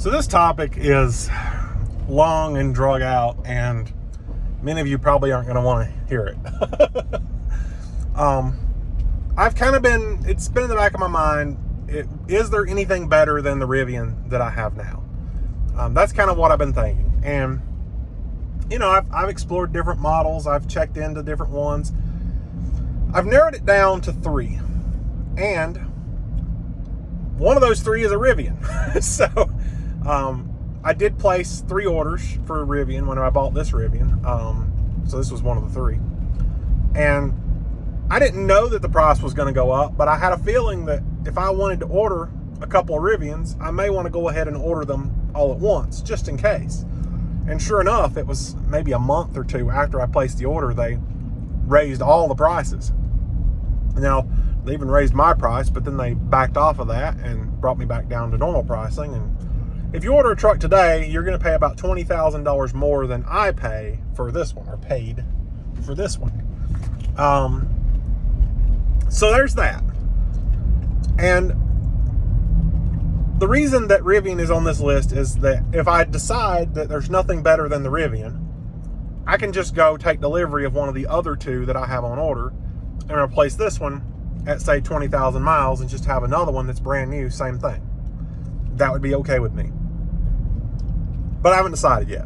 So this topic is long and drug out, and many of you probably aren't going to want to hear it. It's been in the back of my mind, is there anything better than the Rivian that I have now? That's kind of what I've been thinking. And, you know, I've explored different models. I've checked into different ones. I've narrowed it down to 3. And one of those 3 is a Rivian. So, I did place 3 orders for a Rivian when I bought this Rivian. So this was one of the 3. And I didn't know that the price was going to go up, but I had a feeling that if I wanted to order a couple of Rivians, I may want to go ahead and order them all at once, just in case. And sure enough, it was maybe a month or 2 after I placed the order, they raised all the prices. Now, they even raised my price, but then they backed off of that and brought me back down to normal pricing. And if you order a truck today, you're going to pay about $20,000 more than I pay for this one, or paid for this one. So there's that. And the reason that Rivian is on this list is that if I decide that there's nothing better than the Rivian, I can just go take delivery of one of the other 2 that I have on order and replace this one at, say, 20,000 miles and just have another one that's brand new, same thing. That would be okay with me. But I haven't decided yet.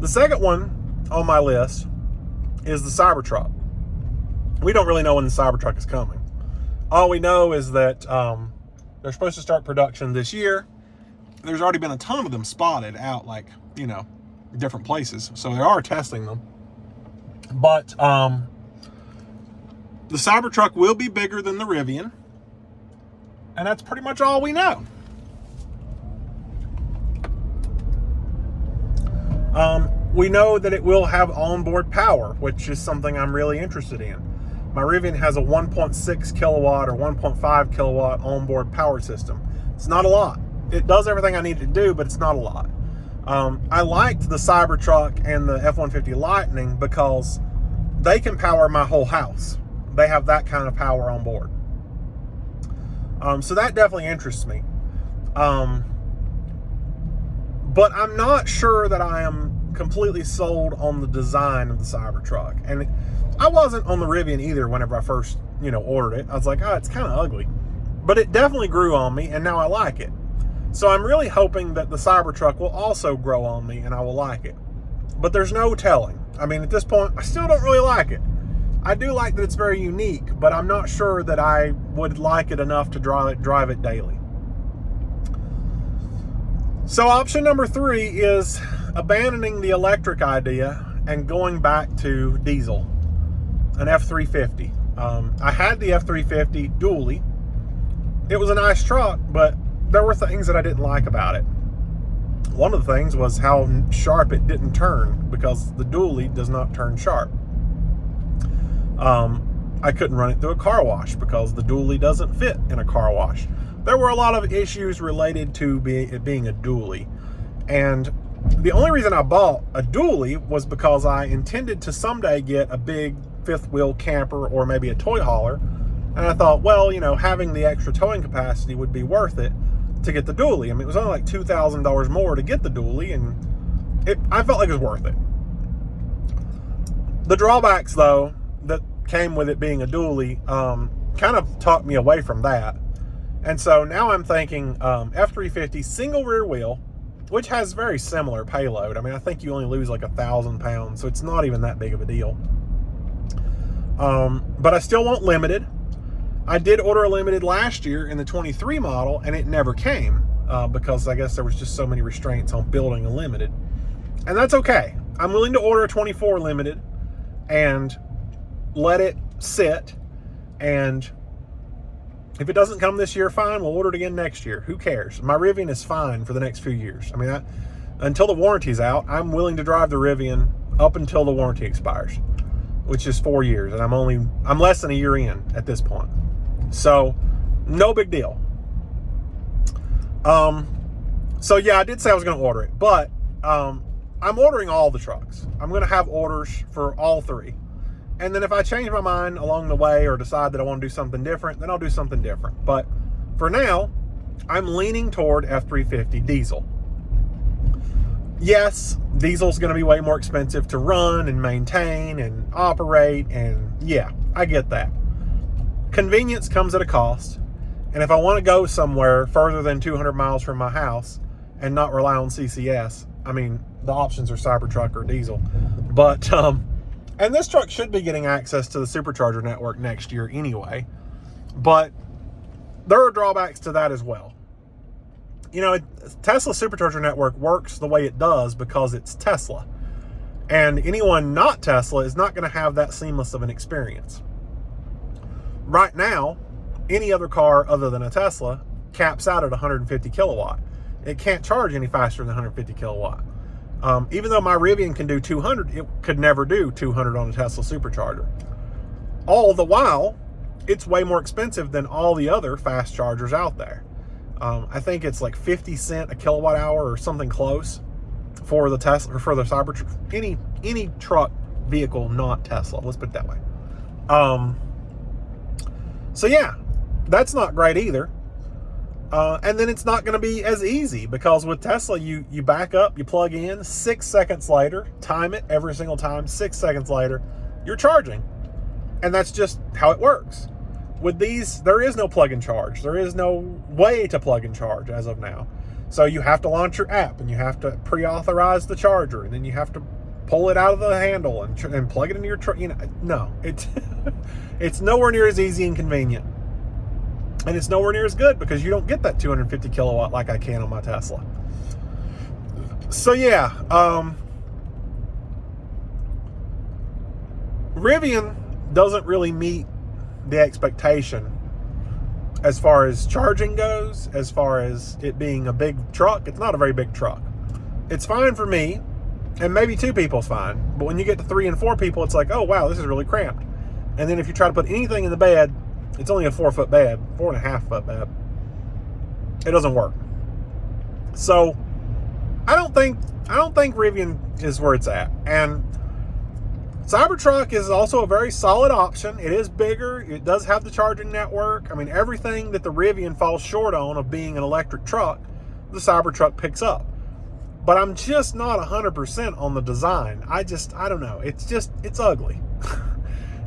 The second one on my list is the Cybertruck. We don't really know when the Cybertruck is coming. All we know is that they're supposed to start production this year. There's already been a ton of them spotted out, like, you know, different places. So they are testing them. But the Cybertruck will be bigger than the Rivian. And that's pretty much all we know. We know that it will have onboard power, which is something I'm really interested in. My Rivian has a 1.6 kilowatt or 1.5 kilowatt onboard power system. It's not a lot. It does everything I need to do, but it's not a lot. I liked the Cybertruck and the F-150 Lightning because they can power my whole house. They have that kind of power on board. So that definitely interests me. But I'm not sure that I am completely sold on the design of the Cybertruck. And I wasn't on the Rivian either whenever I first, ordered it. I was like, oh, it's kind of ugly. But it definitely grew on me, and now I like it. So I'm really hoping that the Cybertruck will also grow on me, and I will like it. But there's no telling. I mean, at this point, I still don't really like it. I do like that it's very unique, but I'm not sure that I would like it enough to drive it daily. So option number 3 is abandoning the electric idea and going back to diesel, an F-350. I had the F-350 dually. It was a nice truck, but there were things that I didn't like about it. One of the things was how sharp it didn't turn, because the dually does not turn sharp. I couldn't run it through a car wash because the dually doesn't fit in a car wash. There were a lot of issues related to it being a dually. And the only reason I bought a dually was because I intended to someday get a big 5th wheel camper or maybe a toy hauler. And I thought, well, having the extra towing capacity would be worth it to get the dually. I mean, it was only like $2,000 more to get the dually, and I felt like it was worth it. The drawbacks, though, that came with it being a dually kind of talked me away from that. And so now I'm thinking F-350 single rear wheel, which has very similar payload. I mean, I think you only lose like 1,000 pounds, so it's not even that big of a deal. But I still want limited. I did order a limited last year in the 23 model, and it never came because I guess there was just so many restraints on building a limited. And that's okay. I'm willing to order a 24 limited and let it sit, and if it doesn't come this year, fine, we'll order it again next year. Who cares? My Rivian is fine for the next few years. I mean, until the warranty's out, I'm willing to drive the Rivian up until the warranty expires, which is 4 years, and I'm less than a year in at this point. So, no big deal. So yeah, I did say I was going to order it, but I'm ordering all the trucks. I'm going to have orders for all 3. And then if I change my mind along the way or decide that I want to do something different, then I'll do something different. But for now, I'm leaning toward F350 diesel. Yes, diesel's going to be way more expensive to run and maintain and operate, and yeah, I get that. Convenience comes at a cost, and if I want to go somewhere further than 200 miles from my house and not rely on CCS, I mean, the options are Cybertruck or diesel. But, and this truck should be getting access to the supercharger network next year anyway, but there are drawbacks to that as well. You know, Tesla supercharger network works the way it does because it's Tesla. And anyone not Tesla is not going to have that seamless of an experience. Right now, any other car other than a Tesla caps out at 150 kilowatt. It can't charge any faster than 150 kilowatt. Even though my Rivian can do 200, it could never do 200 on a Tesla supercharger. All the while, it's way more expensive than all the other fast chargers out there. I think it's like 50 cents a kilowatt hour or something close for the Tesla or for the Cybertruck, any truck vehicle not Tesla. Let's put it that way. So yeah, that's not great either. And then it's not going to be as easy because with Tesla, you back up, you plug in, 6 seconds later, time it every single time, 6 seconds later, you're charging. And that's just how it works. With these, there is no plug and charge. There is no way to plug and charge as of now. So you have to launch your app and you have to pre-authorize the charger, and then you have to pull it out of the handle and plug it into your truck. You know, no, it's nowhere near as easy and convenient. And it's nowhere near as good because you don't get that 250 kilowatt like I can on my Tesla. So yeah, Rivian doesn't really meet the expectation as far as charging goes, as far as it being a big truck. It's not a very big truck. It's fine for me, and maybe 2 people's fine. But when you get to 3 and 4 people, it's like, oh wow, this is really cramped. And then if you try to put anything in the bed, it's only a 4-foot bed, 4.5-foot bed. It doesn't work. So I don't think Rivian is where it's at. And Cybertruck is also a very solid option. It is bigger. It does have the charging network. I mean, everything that the Rivian falls short on of being an electric truck, the Cybertruck picks up. But I'm just not 100% on the design. I don't know. It's ugly.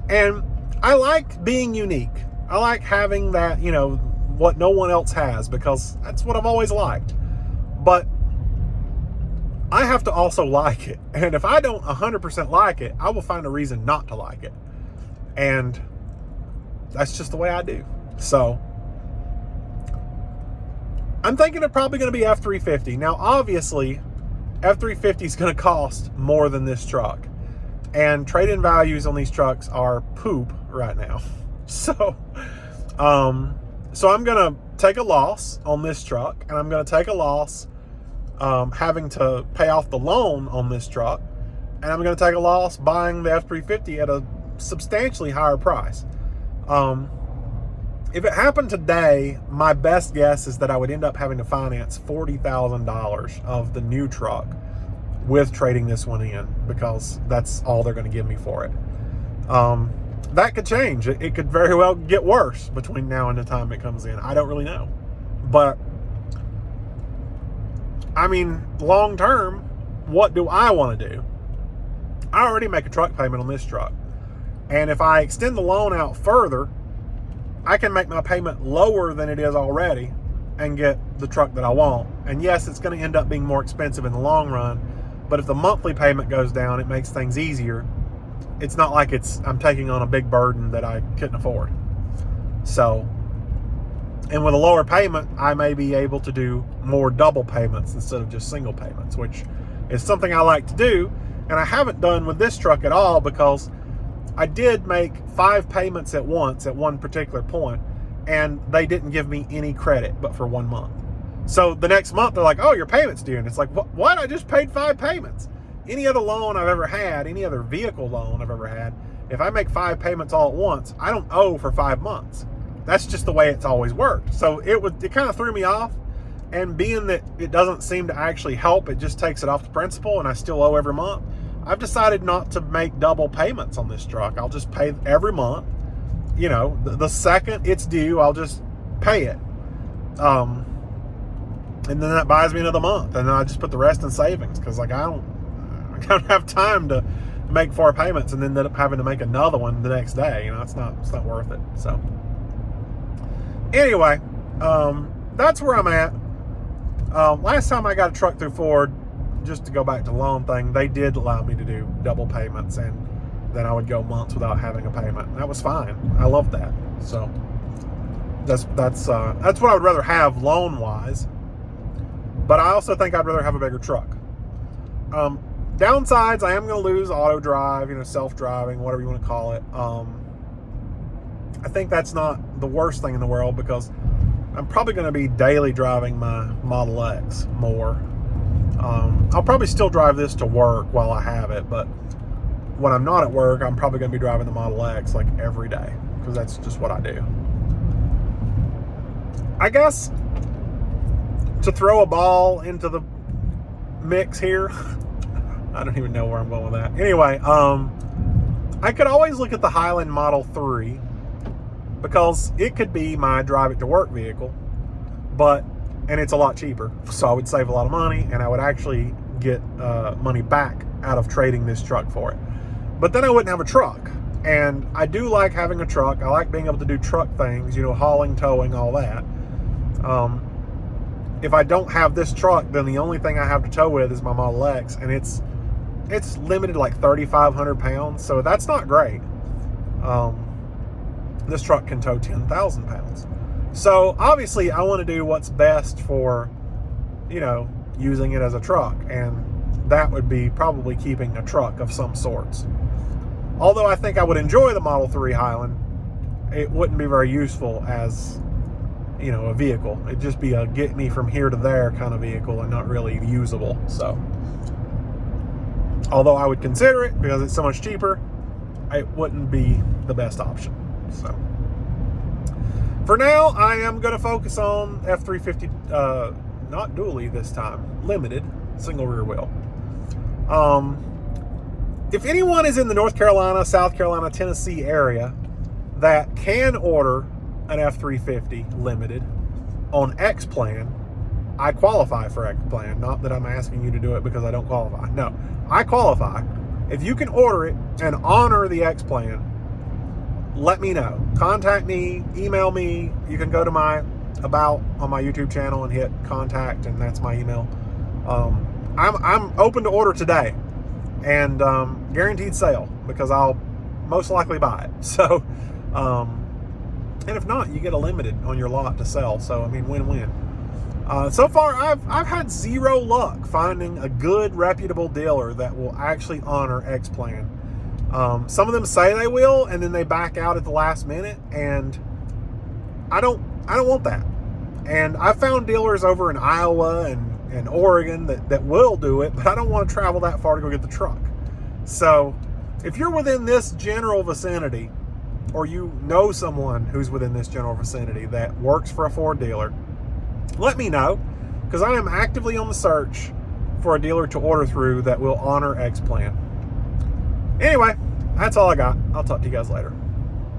And I like being unique. I like having that, you know, what no one else has, because that's what I've always liked. But I have to also like it. And if I don't 100% like it, I will find a reason not to like it. And that's just the way I do. So I'm thinking they're probably going to be F350. Now, obviously, F350 is going to cost more than this truck. And trade-in values on these trucks are poop right now. So I'm going to take a loss on this truck. And I'm going to take a loss having to pay off the loan on this truck, and I'm going to take a loss buying the F350 at a substantially higher price. If it happened today, my best guess is that I would end up having to finance $40,000 of the new truck with trading this one in, because that's all they're going to give me for it. That could change. It could very well get worse between now and the time it comes in. I don't really know. But I mean, long term, what do I want to do? I already make a truck payment on this truck. And if I extend the loan out further, I can make my payment lower than it is already and get the truck that I want. And yes, it's going to end up being more expensive in the long run, but if the monthly payment goes down, it makes things easier. It's not like I'm taking on a big burden that I couldn't afford. So, and with a lower payment, I may be able to do more double payments instead of just single payments, which is something I like to do. And I haven't done with this truck at all, because I did make 5 payments at once at one particular point, and they didn't give me any credit but for 1 month. So the next month they're like, oh, your payment's due. And it's like, what? I just paid 5 payments. Any other loan I've ever had, any other vehicle loan I've ever had, if I make 5 payments all at once, I don't owe for 5 months. That's just the way it's always worked. So it kind of threw me off. And being that it doesn't seem to actually help, it just takes it off the principal, and I still owe every month, I've decided not to make double payments on this truck. I'll just pay every month. You know, the second it's due, I'll just pay it. and then that buys me another month, and then I just put the rest in savings because like I don't have time to make 4 payments and then end up having to make another one the next day. You know, it's not worth it. So anyway, that's where I'm at. Last time I got a truck through Ford, just to go back to the loan thing, they did allow me to do double payments, and then I would go months without having a payment. That was fine. I loved that. So that's what I would rather have loan wise. But I also think I'd rather have a bigger truck. Downsides, I am going to lose auto drive, self-driving, whatever you want to call it. I think that's not the worst thing in the world because I'm probably going to be daily driving my Model X more. I'll probably still drive this to work while I have it, but when I'm not at work, I'm probably going to be driving the Model X like every day because that's just what I do. I guess to throw a ball into the mix here, I don't even know where I'm going with that. Anyway, I could always look at the Highland Model 3 because it could be my drive it to work vehicle, and it's a lot cheaper. So I would save a lot of money and I would actually get money back out of trading this truck for it. But then I wouldn't have a truck. And I do like having a truck. I like being able to do truck things, hauling, towing, all that. If I don't have this truck, then the only thing I have to tow with is my Model X, and it's limited like 3,500 pounds, so that's not great. This truck can tow 10,000 pounds. So obviously I want to do what's best for, using it as a truck, and that would be probably keeping a truck of some sorts. Although I think I would enjoy the Model 3 Highland, it wouldn't be very useful as a vehicle. It'd just be a get me from here to there kind of vehicle and not really usable. So although I would consider it because it's so much cheaper, it wouldn't be the best option. So for now, I am going to focus on F350, not dually this time, limited, single rear wheel. If anyone is in the North Carolina, South Carolina, Tennessee area that can order an F350 limited on X plan, I qualify for X plan. Not that I'm asking you to do it because I don't qualify. No, I qualify. If you can order it and honor the X plan, let me know. Contact me, email me. You can go to my About on my YouTube channel and hit contact, and that's my email. I'm open to order today, and guaranteed sale because I'll most likely buy it. So, and if not, you get a limited on your lot to sell. So I mean, win-win. So far, I've had zero luck finding a good, reputable dealer that will actually honor X plan. Some of them say they will, and then they back out at the last minute, and I don't want that. And I found dealers over in Iowa and Oregon that will do it, but I don't want to travel that far to go get the truck. So if you're within this general vicinity, or you know someone who's within this general vicinity that works for a Ford dealer, let me know, because I am actively on the search for a dealer to order through that will honor X plan. Anyway, that's all I got. I'll talk to you guys later.